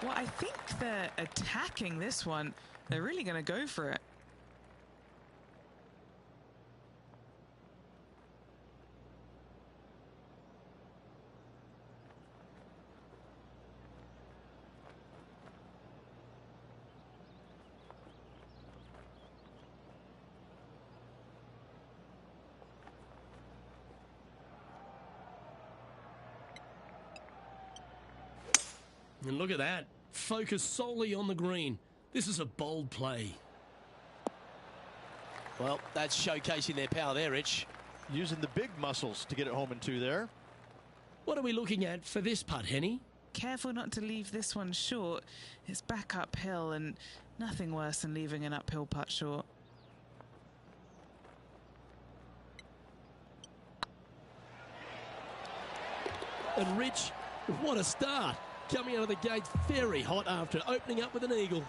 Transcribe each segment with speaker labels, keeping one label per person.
Speaker 1: Well, I think they're attacking this one. They're really going to go for it.
Speaker 2: And look at that. Focus solely on the green. This is a bold play.
Speaker 3: Well, that's showcasing their power there, Rich.
Speaker 4: Using the big muscles to get it home and two there.
Speaker 2: What are we looking at for this putt, Henny?
Speaker 1: Careful not to leave this one short. It's back uphill and nothing worse than leaving an uphill putt short.
Speaker 2: And Rich, what a start. Coming out of the gates very hot after opening up with an eagle.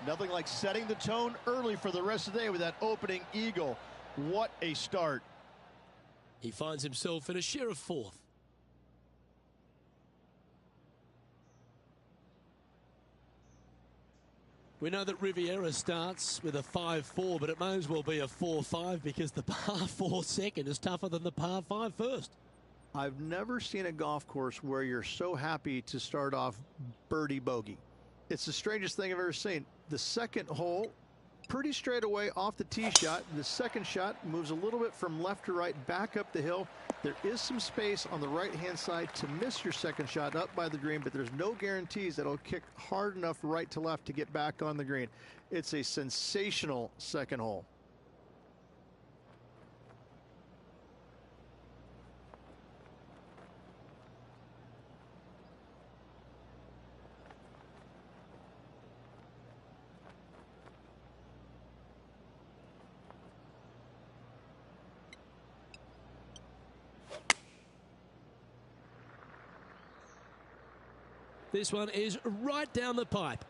Speaker 4: Nothing like setting the tone early for the rest of the day with that opening eagle. What a start.
Speaker 2: He finds himself in a share of fourth. We know that Riviera starts with a 5-4, but it may as well be a 4-5 because the par 4 second is tougher than the par 5 first.
Speaker 4: I've never seen a golf course where you're so happy to start off birdie bogey. It's the strangest thing I've ever seen. The second hole, pretty straight away off the tee shot. The second shot moves a little bit from left to right, back up the hill. There is some space on the right-hand side to miss your second shot up by the green, but there's no guarantees that it'll kick hard enough right to left to get back on the green. It's a sensational second hole.
Speaker 2: This one is right down the pipe.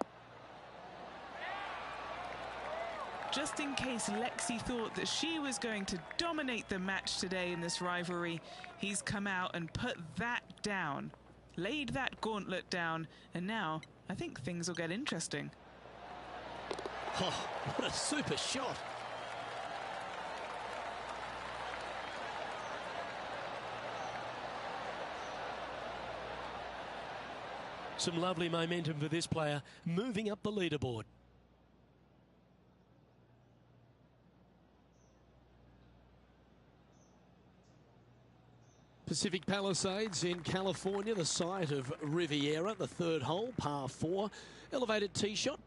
Speaker 1: Just in case Lexi thought that she was going to dominate the match today in this rivalry, he's come out and put that down, laid that gauntlet down, and now I think things will get interesting.
Speaker 2: Oh, what a super shot. Some lovely momentum for this player, moving up the leaderboard. Pacific Palisades in California, the site of Riviera, the third hole, par 4, elevated tee shot.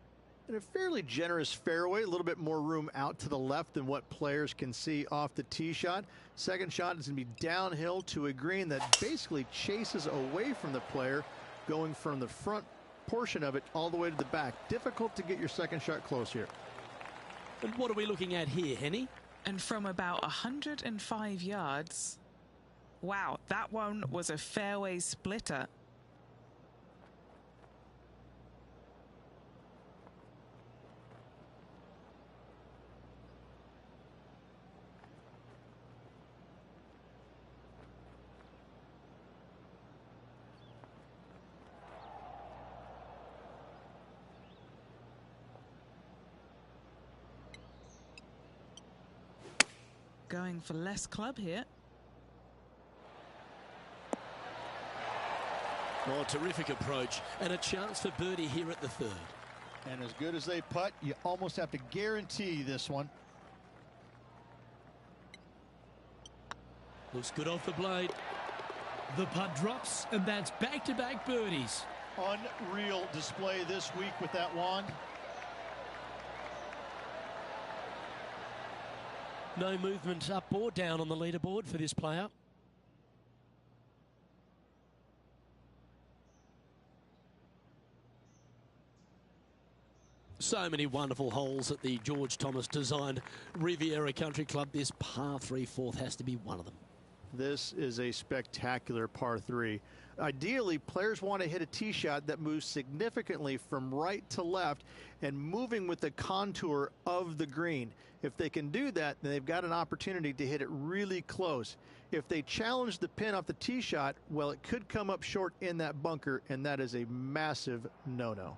Speaker 4: And a fairly generous fairway, a little bit more room out to the left than what players can see off the tee shot. Second shot is going to be downhill to a green that basically chases away from the player, going from the front portion of it all the way to the back. Difficult to get your second shot close here.
Speaker 2: And what are we looking at here, Henny?
Speaker 1: And from about 105 yards, wow, that one was a fairway splitter. Going for less club here.
Speaker 2: Oh, terrific approach and a chance for birdie here at the third.
Speaker 4: And as good as they putt, you almost have to guarantee this one.
Speaker 2: Looks good off the blade. The putt drops, and that's back-to-back birdies.
Speaker 4: Unreal display this week with that wand.
Speaker 2: No movement up or down on the leaderboard for this player. So many wonderful holes at the George Thomas designed Riviera Country Club. This par 3 fourth has to be one of them.
Speaker 4: This is a spectacular par 3. Ideally, players want to hit a tee shot that moves significantly from right to left and moving with the contour of the green. If they can do that, then they've got an opportunity to hit it really close. If they challenge the pin off the tee shot, well, it could come up short in that bunker, and that is a massive no-no.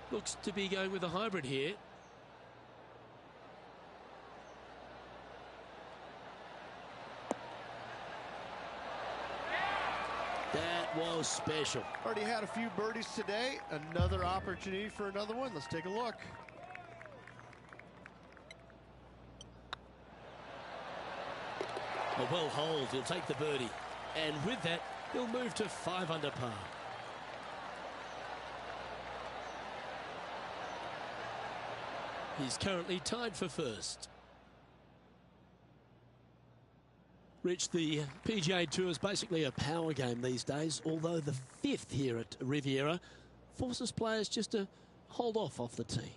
Speaker 2: Looks to be going with a hybrid here. That was special.
Speaker 5: Already had a few birdies today. Another opportunity for another one. Let's take a look.
Speaker 2: A well holed. He'll take the birdie. And with that, he'll move to 5 under par. He's currently tied for first. Rich, the PGA Tour is basically a power game these days, although the 5th here at Riviera forces players just to hold off the tee.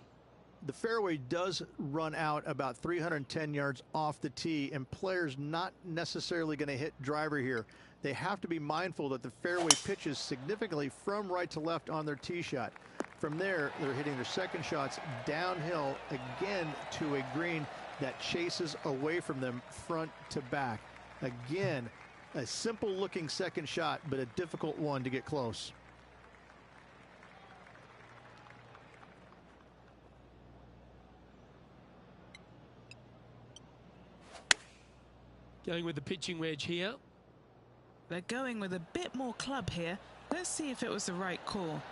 Speaker 4: The fairway does run out about 310 yards off the tee, and players not necessarily going to hit driver here. They have to be mindful that the fairway pitches significantly from right to left on their tee shot. From there, they're hitting their second shots downhill again to a green that chases away from them front to back. Again, a simple looking second shot, but a difficult one to get close.
Speaker 2: Going with the pitching wedge here.
Speaker 1: They're going with a bit more club here. Let's see if it was the right call.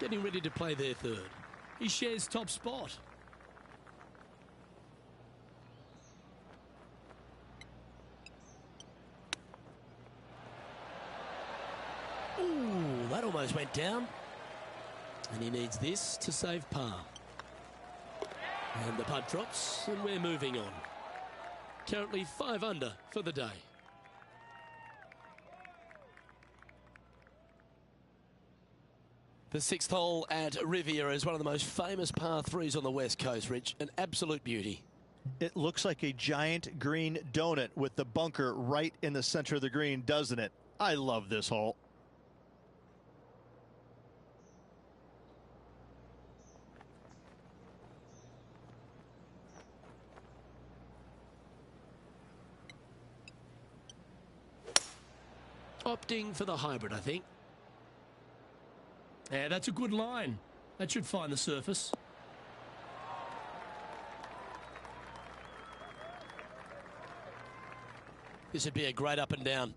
Speaker 2: Getting ready to play their third. He shares top spot. Ooh, that almost went down. And he needs this to save par. And the putt drops, and we're moving on. Currently 5 under for the day.
Speaker 3: The 6th hole at Riviera is one of the most famous par 3s on the West Coast, Rich. An absolute beauty.
Speaker 5: It looks like a giant green donut with the bunker right in the center of the green, doesn't it? I love this hole.
Speaker 2: Opting for the hybrid, I think. Yeah, that's a good line. That should find the surface.
Speaker 3: This would be a great up and down.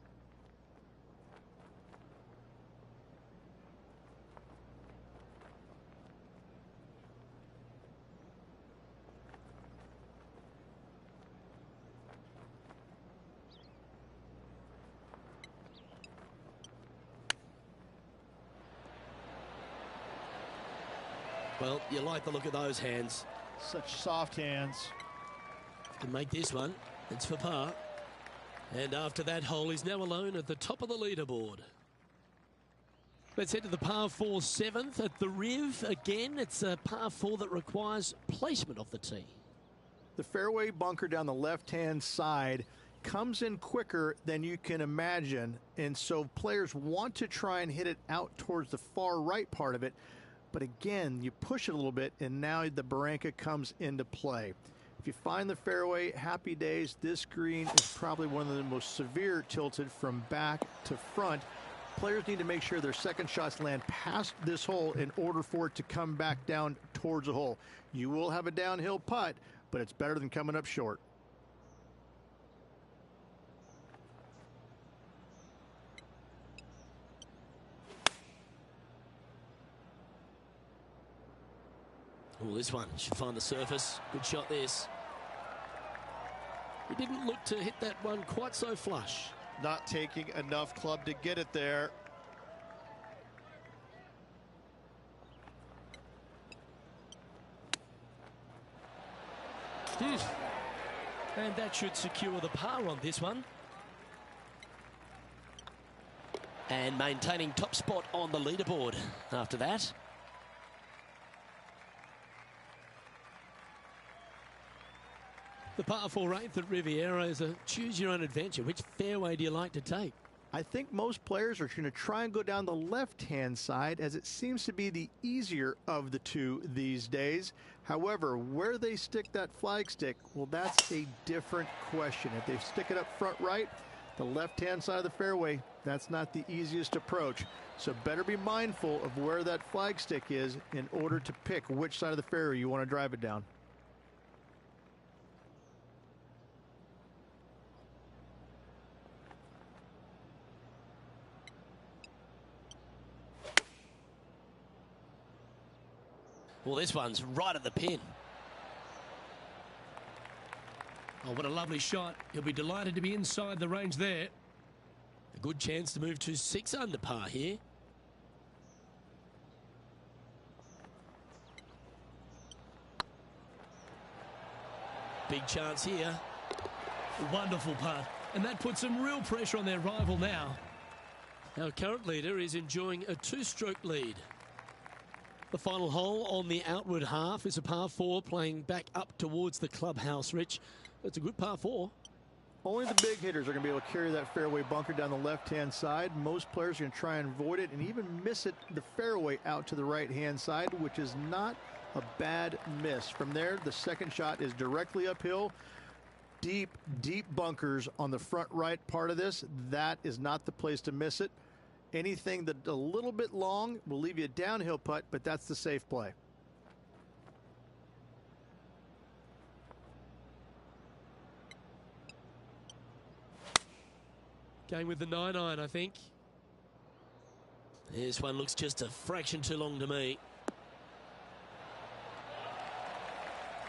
Speaker 2: Well, you like the look of those hands.
Speaker 5: Such soft hands.
Speaker 2: To make this one, it's for par. And after that hole, he's now alone at the top of the leaderboard. Let's head to the par 4 7th at the Riv. Again, it's a par 4 that requires placement of the tee.
Speaker 4: The fairway bunker down the left-hand side comes in quicker than you can imagine, and so players want to try and hit it out towards the far right part of it. But again, you push it a little bit, and now the Barranca comes into play. If you find the fairway, happy days. This green is probably one of the most severe tilted from back to front. Players need to make sure their second shots land past this hole in order for it to come back down towards the hole. You will have a downhill putt, but it's better than coming up short.
Speaker 2: Oh, this one should find the surface. Good shot, this. He didn't look to hit that one quite so flush.
Speaker 5: Not taking enough club to get it there.
Speaker 2: And that should secure the par on this one.
Speaker 3: And maintaining top spot on the leaderboard after that.
Speaker 2: The par 4 8th at Riviera is a choose your own adventure. Which fairway do you like to take?
Speaker 4: I think most players are going to try and go down the left-hand side, as it seems to be the easier of the two these days. However, where they stick that flagstick, well, that's a different question. If they stick it up front right, the left-hand side of the fairway, that's not the easiest approach. So better be mindful of where that flagstick is in order to pick which side of the fairway you want to drive it down.
Speaker 3: Well, this one's right at the pin.
Speaker 2: Oh, what a lovely shot. He'll be delighted to be inside the range there.
Speaker 3: A good chance to move to 6 under par here. Big chance here.
Speaker 2: Wonderful putt. And that puts some real pressure on their rival now.
Speaker 3: Our current leader is enjoying a 2-stroke lead. The final hole on the outward half is a par 4 playing back up towards the clubhouse, Rich. It's a good par 4.
Speaker 4: Only the big hitters are going to be able to carry that fairway bunker down the left-hand side. Most players are going to try and avoid it and even miss it the fairway out to the right-hand side, which is not a bad miss. From there, the second shot is directly uphill. Deep, deep bunkers on the front right part of this. That is not the place to miss it. Anything that a little bit long will leave you a downhill putt, but that's the safe play.
Speaker 2: Going with the 9-iron, I think.
Speaker 3: This one looks just a fraction too long to me.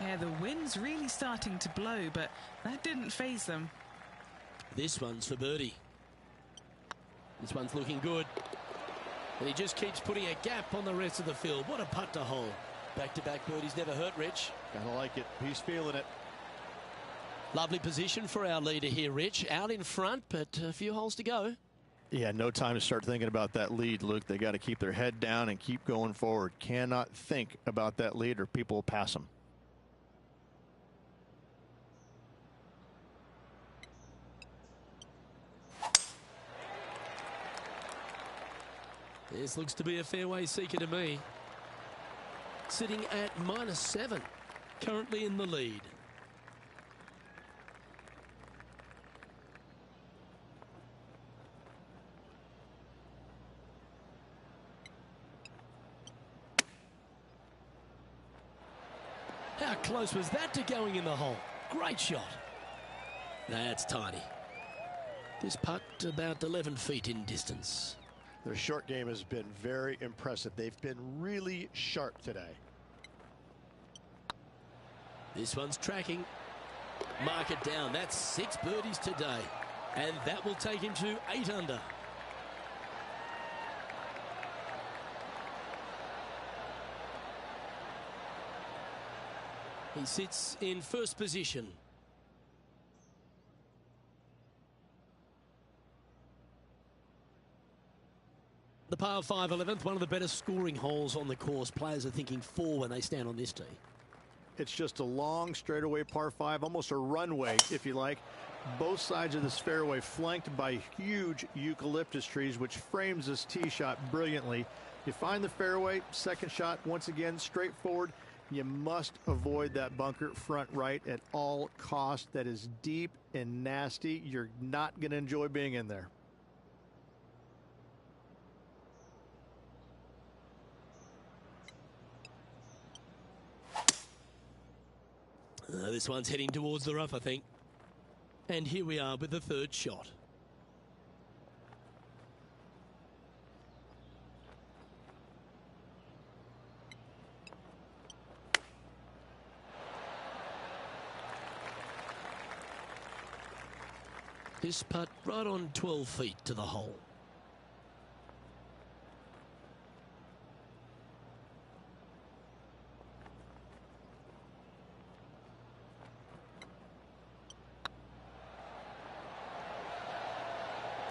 Speaker 1: Yeah, the wind's really starting to blow, but that didn't faze them.
Speaker 3: This one's for birdie. This one's looking good. And he just keeps putting a gap on the rest of the field. What a putt to hole. Back-to-back birdies never hurt, Rich.
Speaker 5: Gotta like it. He's feeling it.
Speaker 3: Lovely position for our leader here, Rich. Out in front, but a few holes to go.
Speaker 5: Yeah, no time to start thinking about that lead, Luke. They got to keep their head down and keep going forward. Cannot think about that lead or people will pass them.
Speaker 2: This looks to be a fairway seeker to me.
Speaker 3: Sitting at -7, currently in the lead. How close was that to going in the hole? Great shot. That's tiny. This putt about 11 feet in distance.
Speaker 5: Their short game has been very impressive. They've been really sharp today.
Speaker 3: This one's tracking. Mark it down. That's 6 birdies today. And that will take him to 8 under. He sits in first position. The par 5 11th, one of the better scoring holes on the course. Players are thinking 4 when they stand on this tee.
Speaker 4: It's just a long straightaway par 5, almost a runway, if you like. Both sides of this fairway flanked by huge eucalyptus trees, which frames this tee shot brilliantly. You find the fairway, second shot, once again, straightforward. You must avoid that bunker front right at all costs. That is deep and nasty. You're not going to enjoy being in there.
Speaker 3: This one's heading towards the rough, I think. And here we are with the third shot. This putt right on 12 feet to the hole.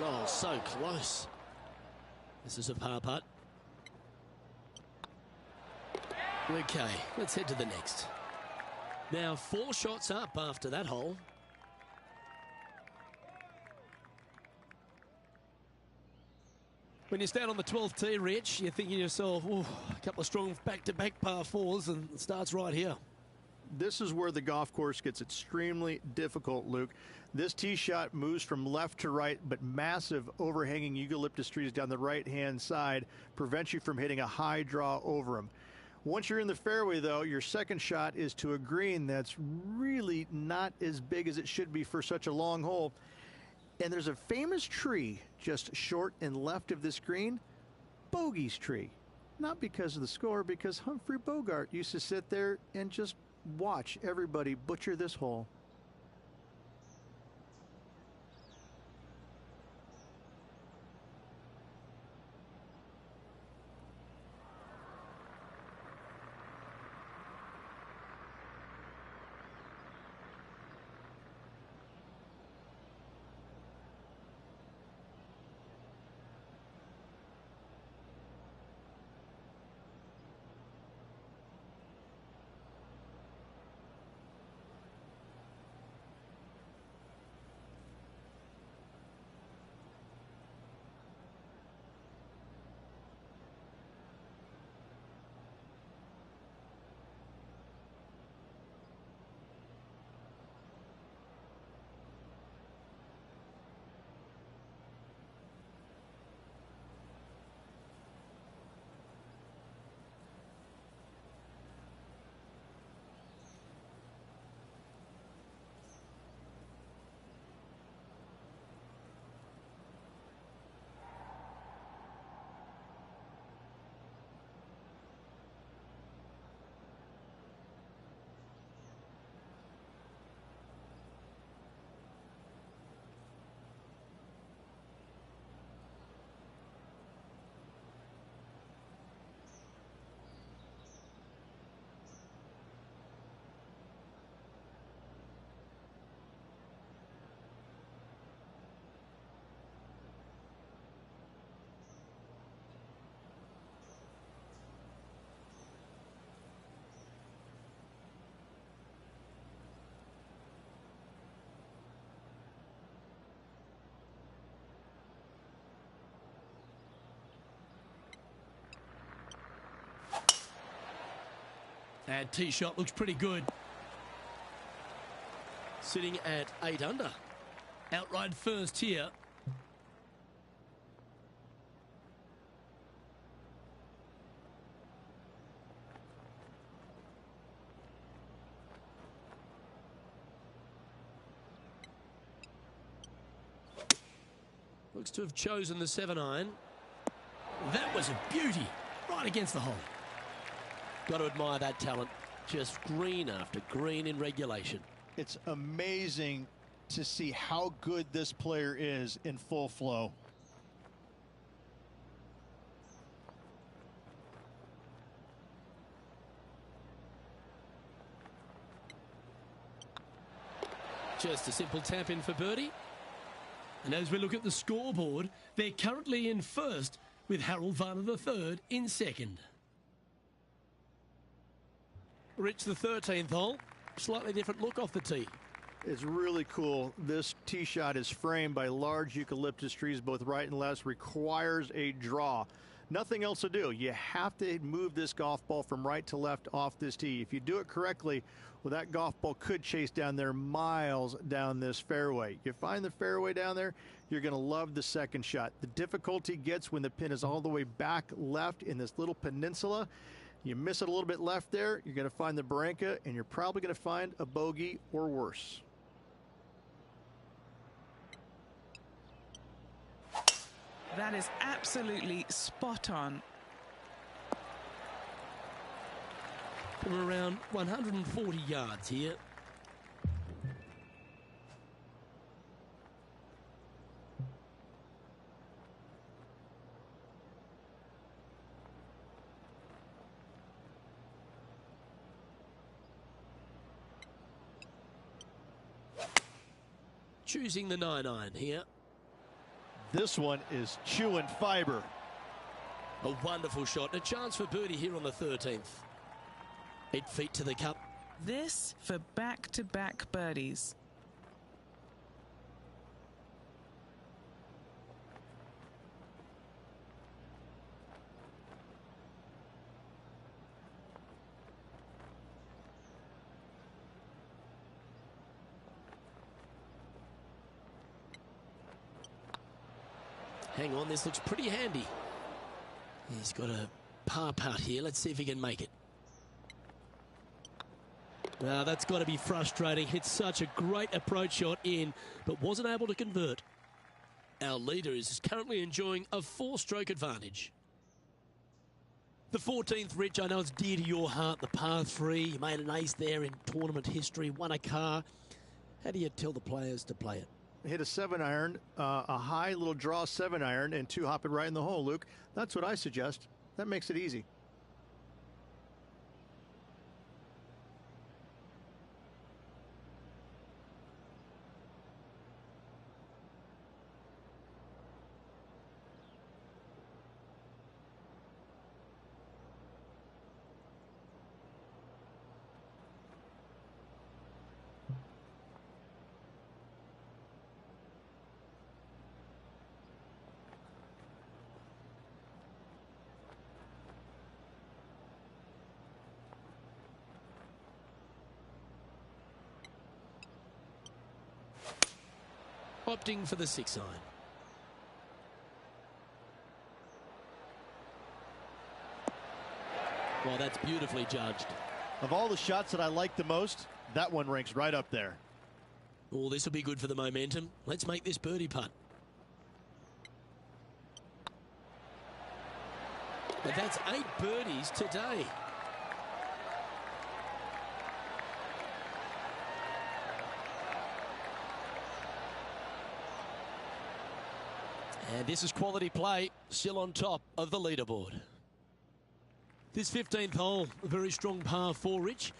Speaker 3: Oh, so close. This is a par putt. Okay, let's head to the next. Now 4 shots up after that hole. When you stand on the 12th tee, Rich, you're thinking to yourself, oh, a couple of strong back-to-back par 4s, and it starts right here.
Speaker 4: This is where the golf course gets extremely difficult, Luke. This tee shot moves from left to right, but massive overhanging eucalyptus trees down the right-hand side prevent you from hitting a high draw over them. Once you're in the fairway, though, your second shot is to a green that's really not as big as it should be for such a long hole. And there's a famous tree just short and left of this green, Bogey's tree. Not because of the score, because Humphrey Bogart used to sit there and just watch everybody butcher this hole.
Speaker 3: And tee shot looks pretty good. Sitting at 8 under. Outright first here. Looks to have chosen the 7-iron. That was a beauty. Right against the hole. Got to admire that talent. Just green after green in regulation.
Speaker 5: It's amazing to see how good this player is in full flow.
Speaker 3: Just a simple tap in for birdie. And as we look at the scoreboard, they're currently in first with Harold Varner III in second. Rich, the 13th hole, slightly different look off the tee.
Speaker 4: It's really cool. This tee shot is framed by large eucalyptus trees, both right and left, requires a draw. Nothing else to do. You have to move this golf ball from right to left off this tee. If you do it correctly, well, that golf ball could chase down there miles down this fairway. You find the fairway down there, you're going to love the second shot. The difficulty gets when the pin is all the way back left in this little peninsula. You miss it a little bit left there, you're going to find the Barranca, and you're probably going to find a bogey or worse.
Speaker 1: That is absolutely spot on.
Speaker 3: We're around 140 yards here. Choosing the 9-iron here.
Speaker 5: This one is chewing fiber.
Speaker 3: A wonderful shot. A chance for birdie here on the 13th. 8 feet to the cup.
Speaker 1: This for back-to-back birdies.
Speaker 3: Hang on, this looks pretty handy. He's got a par putt here. Let's see if he can make it. Now, that's got to be frustrating. Hit such a great approach shot in, but wasn't able to convert. Our leader is currently enjoying a 4-stroke advantage. The 14th, Rich, I know it's dear to your heart, the par 3. You made an ace there in tournament history, won a car. How do you tell the players to play it?
Speaker 4: Hit a 7-iron, a high little draw 7-iron, and 2 hop it right in the hole, Luke. That's what I suggest. That makes it easy.
Speaker 3: Opting for the 6-iron. Well, that's beautifully judged.
Speaker 5: Of all the shots that I like the most, that one ranks right up there.
Speaker 3: Oh, this will be good for the momentum. Let's make this birdie putt. But that's 8 birdies today. And this is quality play, still on top of the leaderboard. This 15th hole, a very strong par 4, Rich.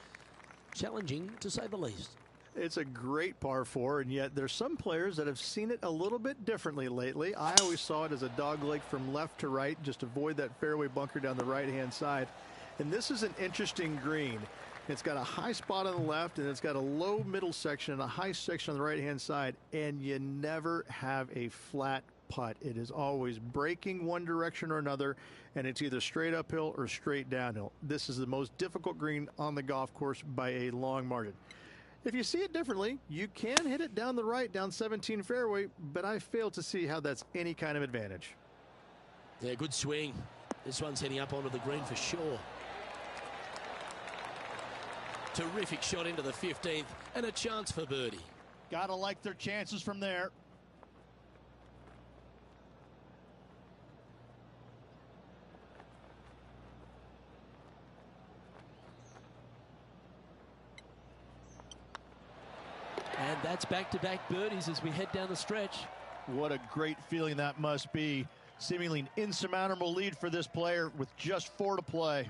Speaker 3: Challenging, to say the least.
Speaker 4: It's a great par 4, and yet there's some players that have seen it a little bit differently lately. I always saw it as a dog leg from left to right, just avoid that fairway bunker down the right-hand side. And this is an interesting green. It's got a high spot on the left, and it's got a low middle section and a high section on the right-hand side, and you never have a flat putt. It is always breaking one direction or another, and it's either straight uphill or straight downhill. This is the most difficult green on the golf course by a long margin. If you see it differently, you can hit it down the right, down 17 fairway, but I fail to see how that's any kind of advantage.
Speaker 3: Yeah, good swing. This one's heading up onto the green for sure. Terrific shot into the 15th, and a chance for birdie.
Speaker 5: Gotta like their chances from there.
Speaker 3: And that's back-to-back birdies as we head down the stretch.
Speaker 5: What a great feeling that must be. Seemingly an insurmountable lead for this player with just 4 to play.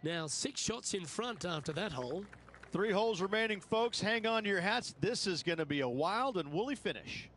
Speaker 3: Now 6 shots in front after that hole.
Speaker 5: 3 holes remaining, folks. Hang on to your hats. This is going to be a wild and woolly finish.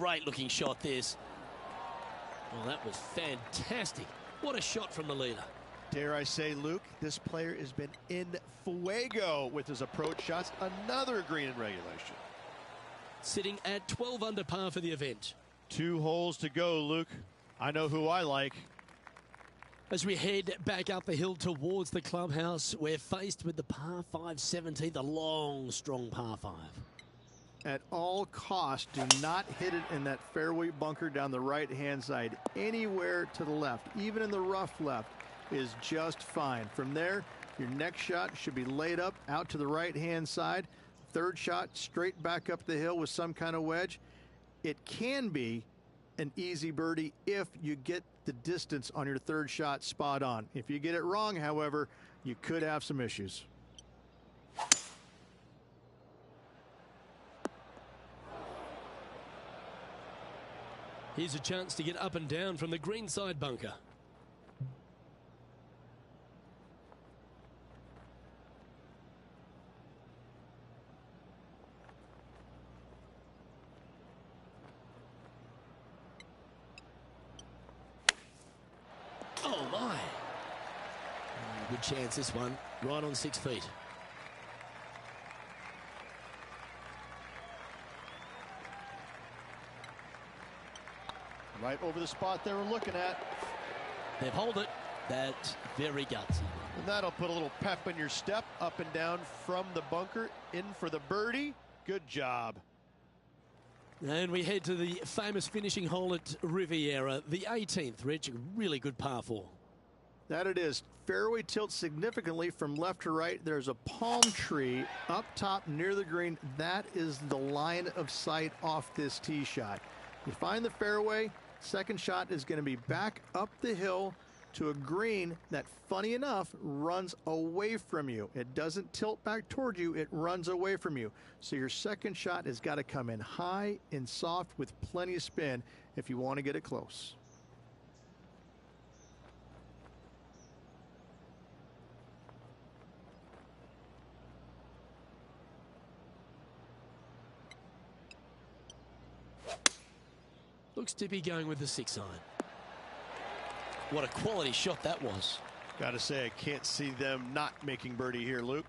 Speaker 3: great looking shot, this. Well, that was fantastic. What a shot from the leader.
Speaker 5: Dare I say, Luke, this player has been in fuego with his approach shots. Another green in regulation.
Speaker 3: Sitting at 12 under par for the event.
Speaker 5: 2 holes to go, Luke. I know who I like.
Speaker 3: As we head back up the hill towards the clubhouse, we're faced with the par 5 17, the long, strong par 5.
Speaker 4: At all costs, do not hit it in that fairway bunker down the right-hand side. Anywhere to the left, even in the rough left, is just fine. From there, your next shot should be laid up out to the right-hand side. Third shot, straight back up the hill with some kind of wedge. It can be an easy birdie if you get the distance on your third shot spot on. If you get it wrong, however, you could have some issues.
Speaker 3: Here's a chance to get up and down from the greenside bunker. Oh my. Good chance this one, right on 6 feet.
Speaker 5: Right over the spot they were looking at.
Speaker 3: They've held it. That's very gutsy.
Speaker 5: And that'll put a little pep in your step, up and down from the bunker, in for the birdie. Good job.
Speaker 3: And we head to the famous finishing hole at Riviera, the 18th, Rich. Really good par 4.
Speaker 4: That it is. Fairway tilts significantly from left to right. There's a palm tree up top near the green. That is the line of sight off this tee shot. You find the fairway. Second shot is going to be back up the hill to a green that, funny enough, runs away from you. It doesn't tilt back toward you. It runs away from you. So your second shot has got to come in high and soft with plenty of spin if you want to get it close.
Speaker 3: Looks to be going with the 6 iron. What a quality shot that was.
Speaker 5: Got to say, I can't see them not making birdie here, Luke.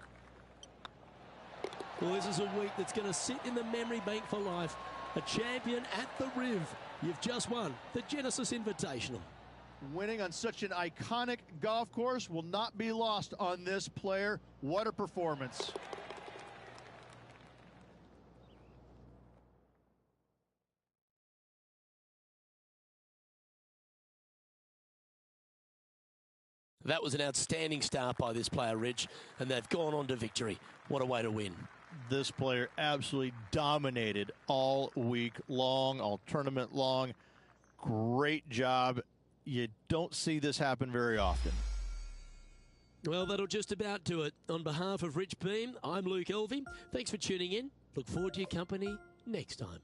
Speaker 3: Well, this is a week that's going to sit in the memory bank for life. A champion at the Riv. You've just won the Genesis Invitational.
Speaker 5: Winning on such an iconic golf course will not be lost on this player. What a performance.
Speaker 3: That was an outstanding start by this player, Rich, and they've gone on to victory. What a way to win.
Speaker 5: This player absolutely dominated all week long, all tournament long. Great job. You don't see this happen very often.
Speaker 3: Well, that'll just about do it. On behalf of Rich Beem, I'm Luke Elvey. Thanks for tuning in. Look forward to your company next time.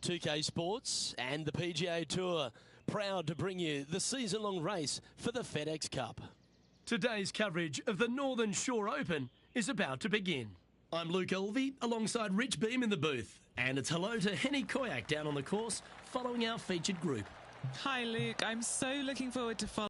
Speaker 2: 2K Sports and the PGA Tour, proud to bring you the season-long race for the FedEx Cup.
Speaker 3: Today's coverage of the Northern Shore Open is about to begin. I'm Luke Elvey alongside Rich Beam in the booth, and it's hello to Henny Koyak down on the course following our featured group.
Speaker 1: Hi, Luke. I'm so looking forward to following